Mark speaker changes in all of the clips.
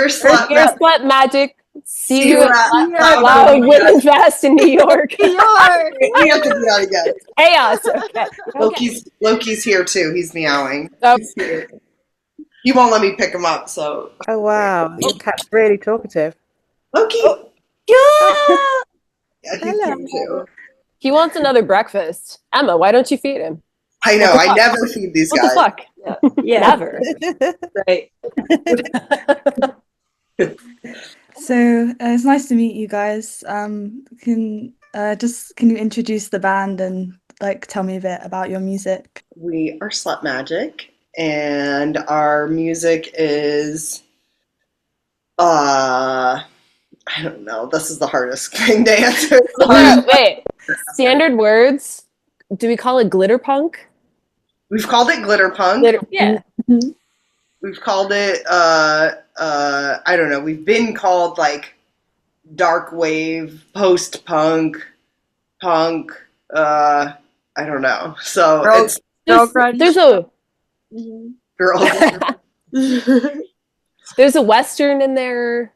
Speaker 1: Slut
Speaker 2: Here's
Speaker 1: Magic.
Speaker 2: Slut Magic. See
Speaker 1: See
Speaker 2: you
Speaker 1: you
Speaker 2: at
Speaker 1: at
Speaker 2: Loud Women Fest in New York.
Speaker 3: New York.
Speaker 1: We have to do that again.
Speaker 2: Chaos. Okay.
Speaker 1: Loki's here too. He's meowing.
Speaker 2: Oh.
Speaker 1: He's here. He won't let me pick him up, so.
Speaker 4: Oh wow, your cat's really talkative.
Speaker 1: Loki!
Speaker 3: Yeah.
Speaker 1: Yeah, he's here too.
Speaker 2: He wants another breakfast. Emma, why don't you feed him?
Speaker 1: I know,
Speaker 2: What the
Speaker 1: I
Speaker 2: fuck?
Speaker 1: never feed these
Speaker 2: What
Speaker 1: guys.
Speaker 2: the fuck?
Speaker 3: Yeah.
Speaker 2: Never.
Speaker 3: Right.
Speaker 5: So it's nice to meet you guys. Can you introduce the band and like tell me a bit about your music?
Speaker 1: We are Slut Magic, and our music is, I don't know. This is the hardest thing to answer.
Speaker 2: Wait. Standard words. Do we call it glitter-punx?
Speaker 1: We've called it glitter-punx.
Speaker 2: Yeah.
Speaker 1: We've called it, I don't know. We've been called like dark wave, post-punk, punk. I don't know. So it's
Speaker 3: Girl grunge.
Speaker 2: There's a
Speaker 1: girl.
Speaker 2: there's a Western in there.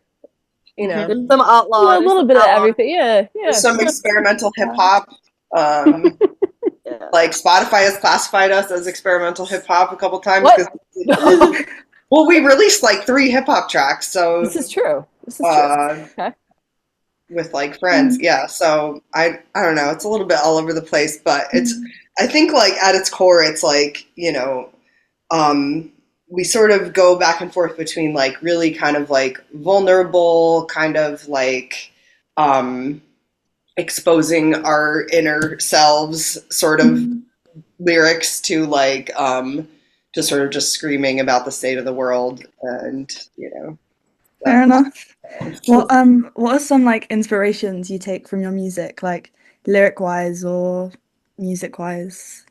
Speaker 2: You know,
Speaker 3: There's some outlaw.
Speaker 2: a little bit of everything. Yeah.
Speaker 1: There's some experimental hip hop.
Speaker 3: Yeah.
Speaker 1: Like Spotify has classified us as experimental hip hop a couple times.
Speaker 2: What?
Speaker 1: Well, we released like 3 hip hop tracks, so
Speaker 2: This is true. Okay.
Speaker 1: with like friends, yeah. So I don't know. It's a little bit all over the place, but it's. I think like at its core, it's like we sort of go back and forth between like really kind of like vulnerable, kind of like exposing our inner selves sort of lyrics to like just sort of just screaming about the state of the world, and
Speaker 5: Fair enough. What are some like inspirations you take from your music, like lyric wise or music wise?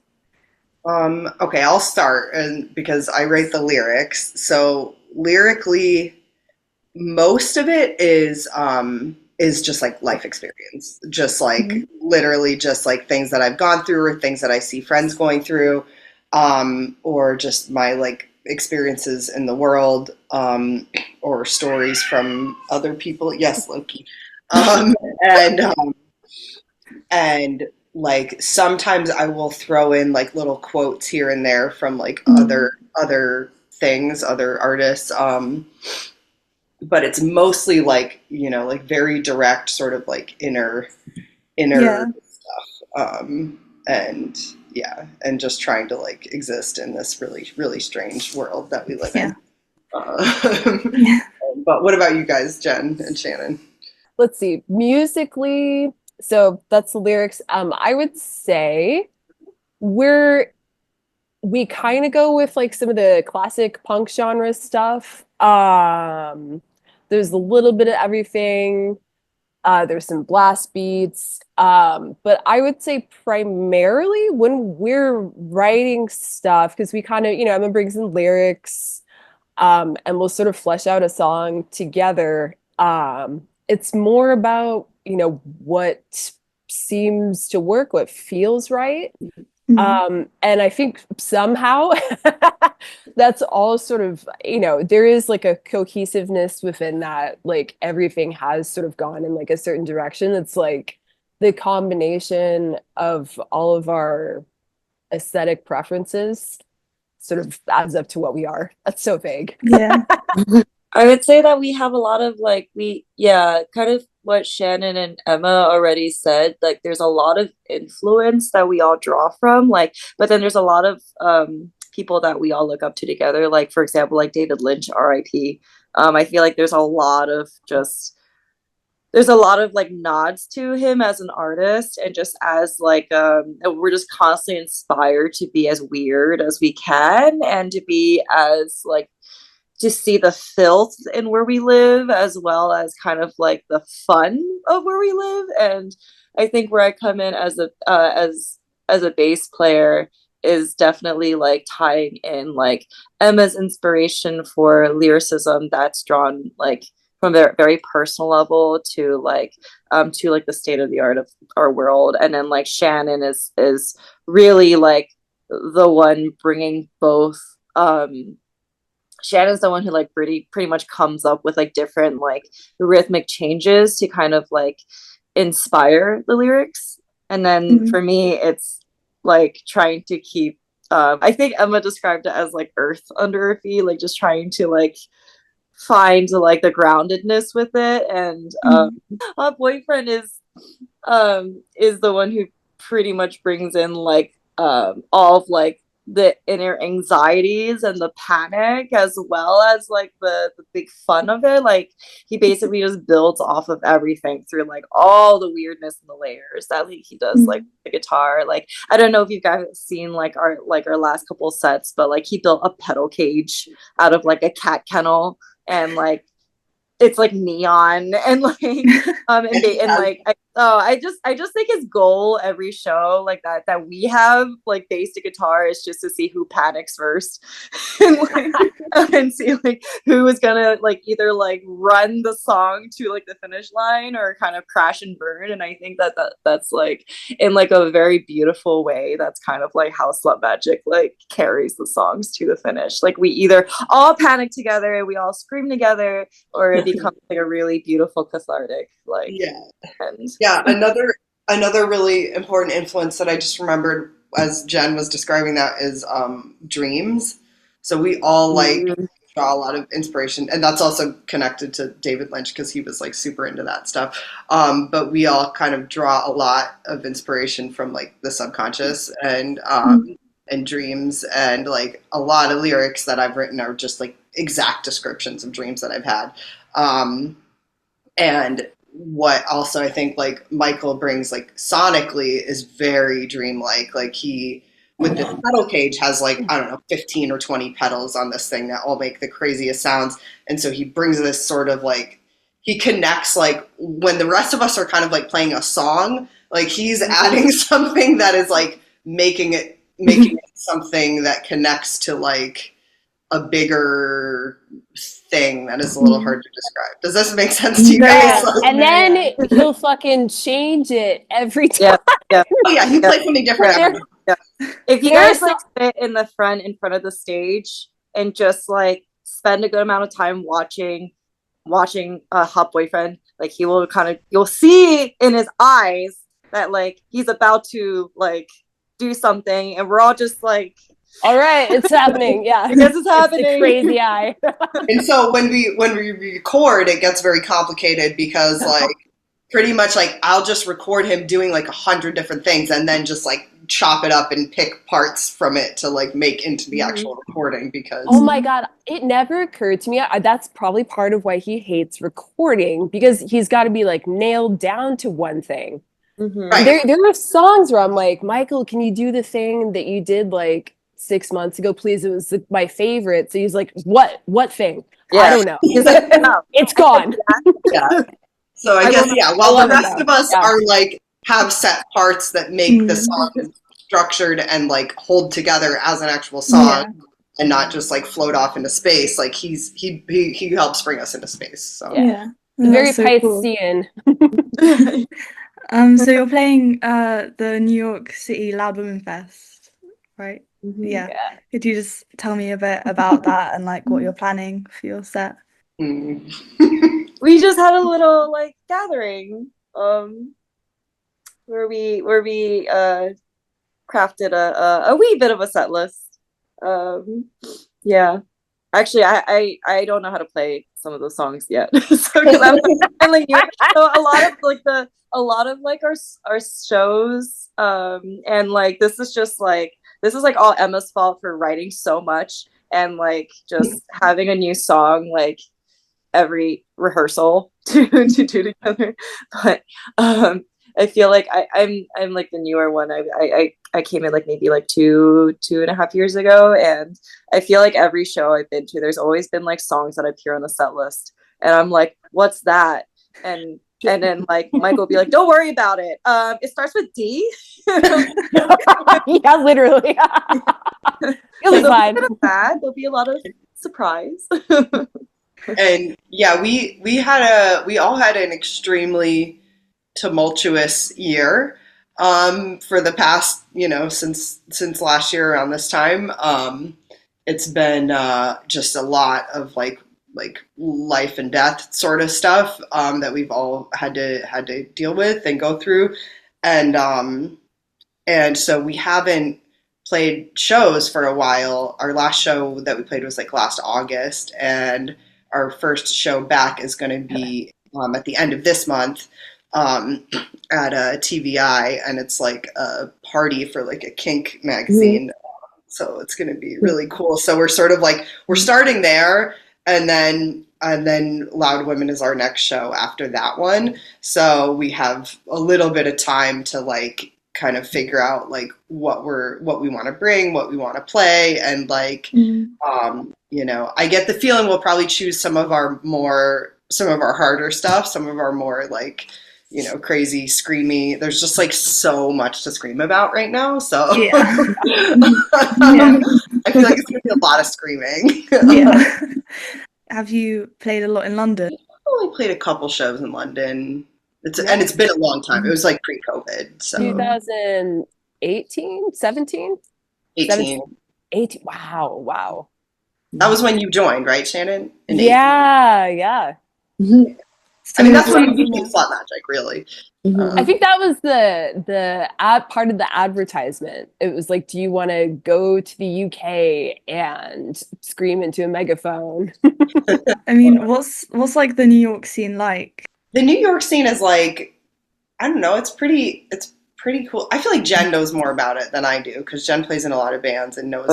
Speaker 1: Okay, I'll start, and because I write the lyrics, so lyrically, most of it is just like life experience, just like literally just like things that I've gone through or things that I see friends going through, or just my like experiences in the world, or stories from other people. Yes, Loki. And like sometimes I will throw in like little quotes here and there from like other things, other artists. But it's mostly like, like very direct sort of like inner stuff. And yeah, and just trying to like exist in this really, really strange world that we live in. But what about you guys, Jen and Shannon?
Speaker 2: Let's see. Musically, so that's the lyrics. I would say we kind of go with like some of the classic punk genre stuff. There's a little bit of everything. There's some blast beats. But I would say primarily when we're writing stuff, because we kind of, Emma brings in lyrics, and we'll sort of flesh out a song together. It's more about, what seems to work, what feels right. And I think somehow that's all sort of, there is like a cohesiveness within that, like everything has sort of gone in like a certain direction. It's like the combination of all of our aesthetic preferences sort of adds up to what we are. That's so vague.
Speaker 5: Yeah.
Speaker 3: I would say that we have a lot of like kind of what Shannon and Emma already said. Like there's a lot of influence that we all draw from, like, but then there's a lot of people that we all look up to together. Like for example, like David Lynch, R.I.P. I feel like there's a lot of like nods to him as an artist, and just as like we're just constantly inspired to be as weird as we can, and to be as like to see the filth in where we live, as well as kind of like the fun of where we live. And I think where I come in as a bass player is definitely like tying in like Emma's inspiration for lyricism that's drawn like from a very personal level to like the state of the art of our world. And then like Shannon is really like the one bringing both Shannon's the one who like pretty much comes up with like different like rhythmic changes to kind of like inspire the lyrics. And then for me, it's like trying to keep I think Emma described it as like earth under her feet, like just trying to like find like the groundedness with it. And our boyfriend is the one who pretty much brings in like all of like the inner anxieties and the panic, as well as like the big fun of it. Like he basically just builds off of everything through like all the weirdness and the layers that like he does like the guitar. Like I don't know if you guys have seen like our last couple sets, but like he built a pedal cage out of like a cat kennel, and like it's like neon and like I just think his goal every show like that we have like basic guitar is just to see who panics first and like and see like who is gonna like either like run the song to like the finish line or kind of crash and burn. And I think that's like in like a very beautiful way, that's kind of like how Slut Magic like carries the songs to the finish. Like we either all panic together and we all scream together, or it becomes like a really beautiful cathartic like end.
Speaker 1: Yeah, another really important influence that I just remembered as Jen was describing that is dreams. So we all like draw a lot of inspiration, and that's also connected to David Lynch because he was like super into that stuff. But we all kind of draw a lot of inspiration from like the subconscious and dreams, and like a lot of lyrics that I've written are just like exact descriptions of dreams that I've had. And what also I think like Michael brings like sonically is very dreamlike. Like he with the pedal cage has like, I don't know, 15 or 20 pedals on this thing that all make the craziest sounds. And so he brings this sort of like, he connects like when the rest of us are kind of like playing a song, like he's adding something that is like making it something that connects to like a bigger thing that is a little hard to describe. Does this make sense to you guys?
Speaker 2: And then he'll fucking change it every time.
Speaker 3: Yeah.
Speaker 1: Oh yeah, he plays something different every time.
Speaker 3: Yeah. If you guys like sit in the front of the stage and just like spend a good amount of time watching Hot Boyfriend, like he will you'll see in his eyes that like he's about to like do something, and we're all just like,
Speaker 2: all right, it's happening. Yeah,
Speaker 3: I guess it's happening.
Speaker 2: It's the crazy eye.
Speaker 1: And so when we record, it gets very complicated because like pretty much like I'll just record him doing like 100 different things and then just like chop it up and pick parts from it to like make into the actual recording. Because
Speaker 2: oh my god, it never occurred to me. That's probably part of why he hates recording, because he's got to be like nailed down to one thing.
Speaker 1: Right.
Speaker 2: There are songs where I'm like, Michael, can you do the thing that you did like 6 months ago, please? It was my favorite. So he's like, what thing? I don't know.
Speaker 3: He's like, no.
Speaker 2: It's gone.
Speaker 1: Yeah. So I guess while the rest of us are like have set parts that make the song structured and like hold together as an actual song and not just like float off into space, like he helps bring us into space. So
Speaker 2: very so Piscean.
Speaker 5: Cool. So you're playing the New York City Loud Women Fest, right? Yeah. Could you just tell me a bit about that and like what you're planning for your set?
Speaker 3: We just had a little like gathering where we crafted a wee bit of a set list. Actually I don't know how to play some of those songs yet. So I'm like, so a lot of like our shows and like this is like all Emma's fault for writing so much and like just having a new song like every rehearsal to do together. But I feel like I'm like the newer one. I came in like maybe like two and a half years ago, and I feel like every show I've been to, there's always been like songs that appear on the set list, and I'm like, what's that? And then like Michael will be like, don't worry about it. It starts with D.
Speaker 2: Yeah, literally. You'll be fine.
Speaker 3: There'll be a lot of surprise.
Speaker 1: And yeah, we all had an extremely tumultuous year for the past, since last year around this time. it's been just a lot of like life and death sort of stuff that we've all had to deal with and go through, and so we haven't played shows for a while. Our last show that we played was like last August, and our first show back is going to be at the end of this month at a TVI, and it's like a party for like a kink magazine. So it's going to be really cool. So we're sort of like we're starting there, and then Loud Women is our next show after that one. So we have a little bit of time to like kind of figure out like what we want to bring, what we want to play, and like you know, I get the feeling we'll probably choose some of our harder stuff, some of our more like, you know, crazy, screamy. There's just like so much to scream about right now. So I feel like it's gonna be a lot of screaming.
Speaker 5: Have you played a lot in London?
Speaker 1: I only played a couple shows in London. And it's been a long time. It was like pre-COVID. So
Speaker 2: 2018, 17?
Speaker 1: 18.
Speaker 2: 18. Wow.
Speaker 1: That was when you joined, right, Shannon?
Speaker 2: Yeah.
Speaker 1: I mean, that's when you became Slut Magic, really.
Speaker 2: I think that was the ad part of the advertisement. It was like, do you want to go to the UK and scream into a megaphone?
Speaker 5: I mean, what's like the New York scene like?
Speaker 1: The New York scene is like, I don't know, it's pretty cool. I feel like Jen knows more about it than I do because Jen plays in a lot of bands and knows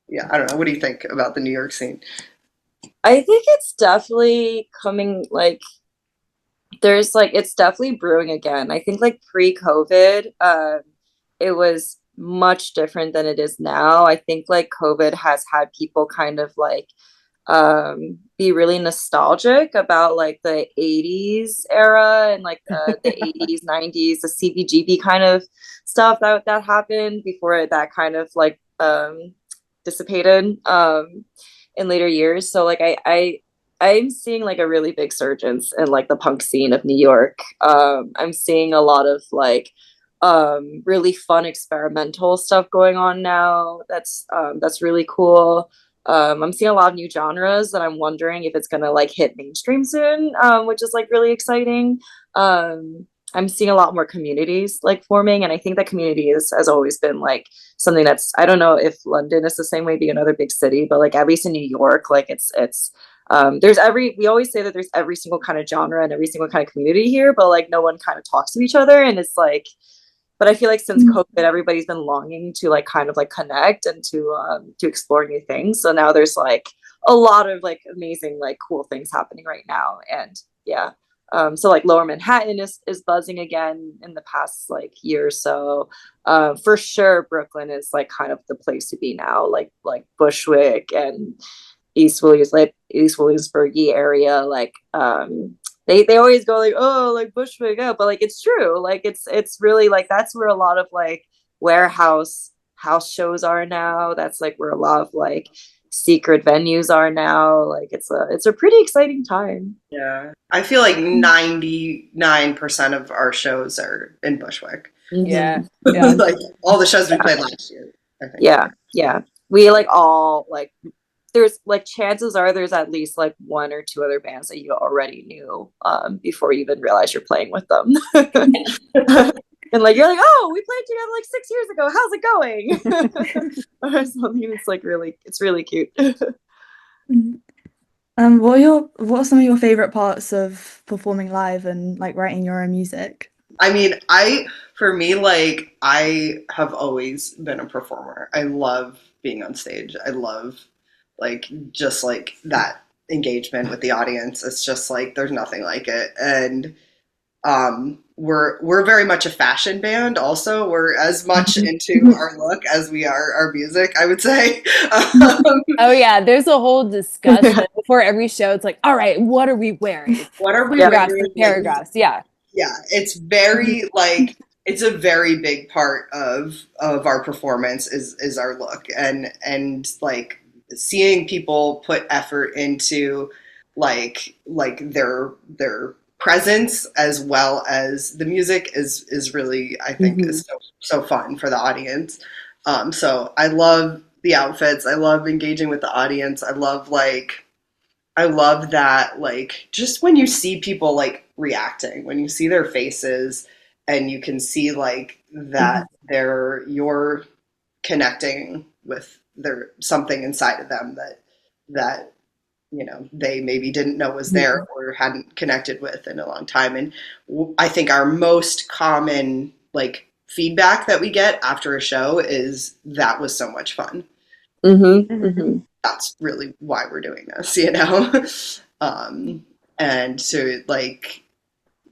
Speaker 1: yeah, I don't know. What do you think about the New York scene?
Speaker 3: I think it's definitely coming, like, it's definitely brewing again. I think like pre-COVID, it was much different than it is now. I think like COVID has had people kind of like be really nostalgic about like the 80s era and like the 80s 90s, the CBGB kind of stuff that happened before that kind of like dissipated in later years. So like I'm seeing like a really big surgence in like the punk scene of New York. I'm seeing a lot of like really fun experimental stuff going on now. That's really cool. I'm seeing a lot of new genres that I'm wondering if it's gonna like hit mainstream soon, which is like really exciting. I'm seeing a lot more communities like forming, and I think that community has always been like something that's, I don't know if London is the same way, being another big city, but like at least in New York, like it's we always say that there's every single kind of genre and every single kind of community here, but like no one kind of talks to each other, and it's like, but I feel like since COVID, everybody's been longing to like kind of like connect and to explore new things. So now there's like a lot of like amazing like cool things happening right now, and yeah. So like Lower Manhattan is buzzing again in the past like year or so. For sure, Brooklyn is like kind of the place to be now. Like Bushwick and East Williamsburg area. Like they always go like, oh, like Bushwick, oh, but like it's true. Like it's really like that's where a lot of like warehouse house shows are now. That's like where a lot of like secret venues are now. Like it's a pretty exciting time.
Speaker 1: Yeah, I feel like 99% of our shows are in Bushwick.
Speaker 2: Yeah.
Speaker 1: Like all the shows we played last year, I think.
Speaker 3: Yeah, we like all like, there's like chances are there's at least like one or two other bands that you already knew before you even realize you're playing with them. And like you're like, oh, we played together like 6 years ago. How's it going? Or something. It's really cute.
Speaker 5: What are some of your favorite parts of performing live and like writing your own music?
Speaker 1: I mean, for me, like I have always been a performer. I love being on stage. I love like just like that engagement with the audience. It's just like there's nothing like it. And we're very much a fashion band also. We're as much into our look as we are our music, I would say.
Speaker 2: Oh yeah, there's a whole discussion before every show. It's like, all right, what are we wearing?
Speaker 1: What are we
Speaker 2: wearing? Paragraphs, yeah.
Speaker 1: Yeah, it's very like it's a very big part of our performance is our look, and like seeing people put effort into like their presence as well as the music is really, I think, is so fun for the audience. So I love the outfits. I love engaging with the audience. I love that, like, just when you see people like reacting, when you see their faces and you can see like that you're connecting with their something inside of them that they maybe didn't know was there or hadn't connected with in a long time. And I think our most common like feedback that we get after a show is that was so much fun. That's really why we're doing this, and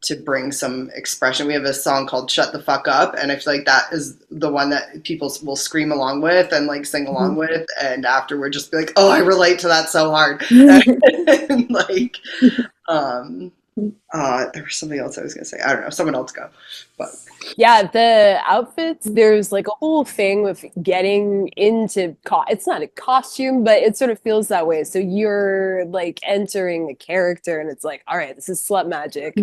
Speaker 1: to bring some expression. We have a song called Shut the Fuck Up, and I feel like that is the one that people will scream along with and like sing along with, and afterward just be like, oh, I relate to that so hard. And, like there was something else I was gonna say. I don't know, someone else go. But
Speaker 2: yeah, the outfits, there's like a whole thing with getting into it's not a costume, but it sort of feels that way. So you're like entering the character and it's like, all right, this is Slut Magic.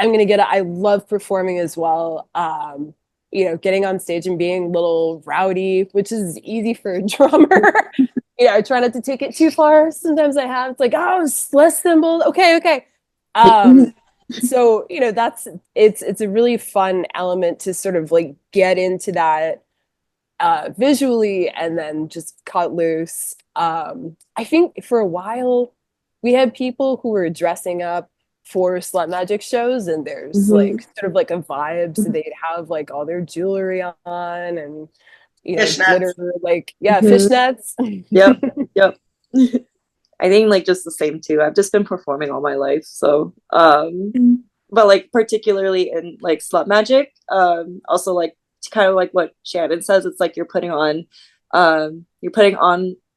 Speaker 2: I'm gonna get it. I love performing as well. Getting on stage and being a little rowdy, which is easy for a drummer. I try not to take it too far. Sometimes I have. It's like, oh, less cymbals. Okay. So it's a really fun element to sort of like get into that visually and then just cut loose. I think for a while we had people who were dressing up for Slut Magic shows, and there's like sort of like a vibe, so they'd have like all their jewelry on and glitter, like fishnets.
Speaker 3: Yep. I think like just the same too. I've just been performing all my life, so but like particularly in like Slut Magic, also like kind of like what Shannon says, it's like you're putting on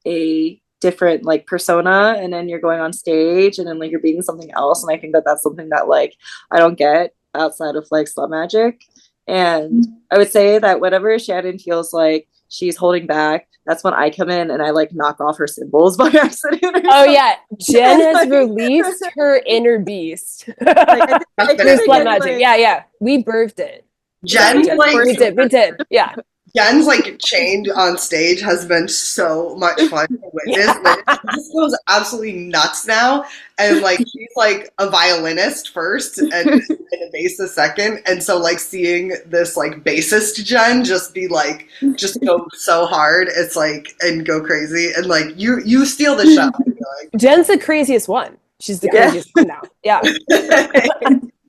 Speaker 3: a different like persona, and then you're going on stage and then like you're being something else, and I think that that's something that like I don't get outside of like Slut Magic. And I would say that whenever Shannon feels like she's holding back, that's when I come in and I like knock off her cymbals by accident.
Speaker 2: Yeah, Jen has released her inner beast.
Speaker 3: Like, I
Speaker 2: Slut Magic. Yeah, we birthed it.
Speaker 1: Jen,
Speaker 2: we did. Yeah.
Speaker 1: Jen's like chained on stage has been so much fun to witness. Like, she just goes absolutely nuts now, and like she's like a violinist first and a bassist second, and so like seeing this like bassist Jen just be like just go so hard, it's like and go crazy, and like you steal the show. I feel like.
Speaker 2: Jen's the craziest one. She's the craziest one now. Yeah.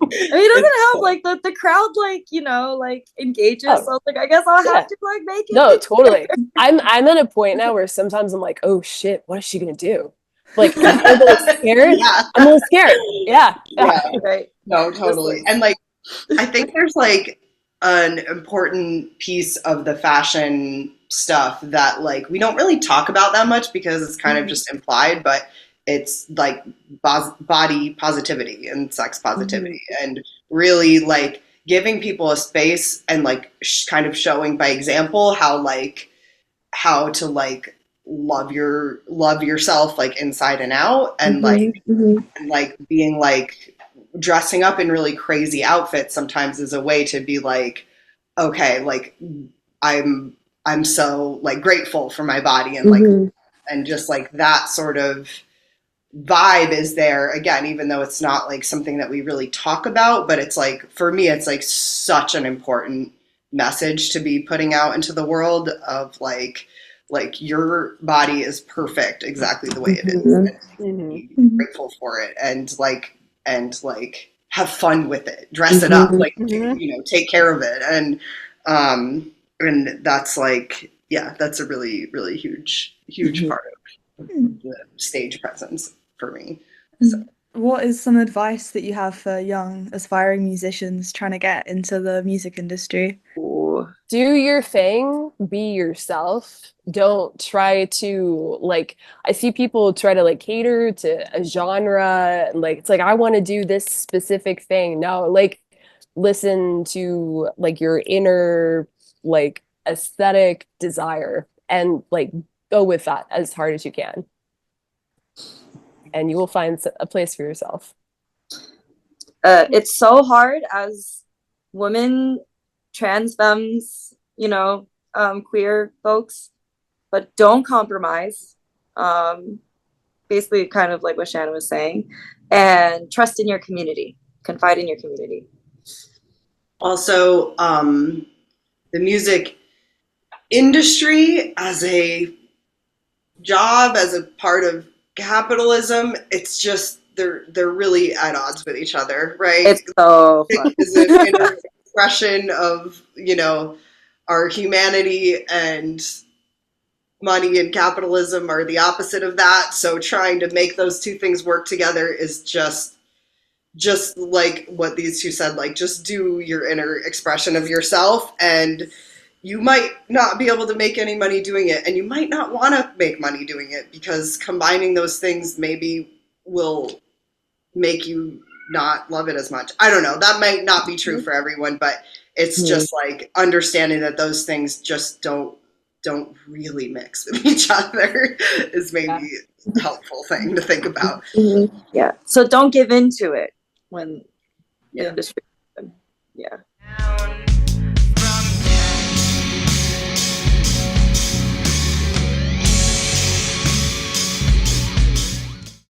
Speaker 3: I mean, it doesn't help like the crowd like engages. So I was like, I guess I'll have to like make it.
Speaker 2: No, totally. I'm at a point now where sometimes I'm like, oh shit, what is she gonna do? Like I'm a little scared. I'm a little scared. Yeah.
Speaker 3: Right.
Speaker 1: No, totally. And like I think there's like an important piece of the fashion stuff that like we don't really talk about that much because it's kind of just implied, but it's like body positivity and sex positivity and really like giving people a space and like kind of showing by example how to like love yourself like inside and out and and like being like dressing up in really crazy outfits sometimes is a way to be like, okay, like I'm so like grateful for my body and like and just like that sort of vibe is there again, even though it's not like something that we really talk about, but it's like for me it's like such an important message to be putting out into the world of like your body is perfect exactly the way it is and be grateful for it and like have fun with it, dress it up, like take care of it, and that's like that's a really really huge part of the stage presence for me. So.
Speaker 5: What is some advice that you have for young aspiring musicians trying to get into the music industry?
Speaker 2: Do your thing, be yourself. Don't try to like, I see people try to like cater to a genre and like it's like I want to do this specific thing. No, like listen to like your inner like aesthetic desire and like go with that as hard as you can. And you will find a place for yourself.
Speaker 3: It's so hard as women, trans femmes, queer folks, but don't compromise. Basically kind of like what Shannon was saying, and trust in your community, confide in your community.
Speaker 1: Also, the music industry as a job, as a part of capitalism, it's just they're really at odds with each other, right?
Speaker 3: It's so fun.
Speaker 1: It's an inner expression of, you know, our humanity, and money and capitalism are the opposite of that. So trying to make those two things work together is just like what these two said, like just do your inner expression of yourself, and you might not be able to make any money doing it, and you might not want to make money doing it, because combining those things maybe will make you not love it as much. I don't know. That might not be true for everyone, but it's just like understanding that those things just don't really mix with each other is maybe a helpful thing to think about.
Speaker 3: Yeah. So don't give in to it when the industry. Yeah.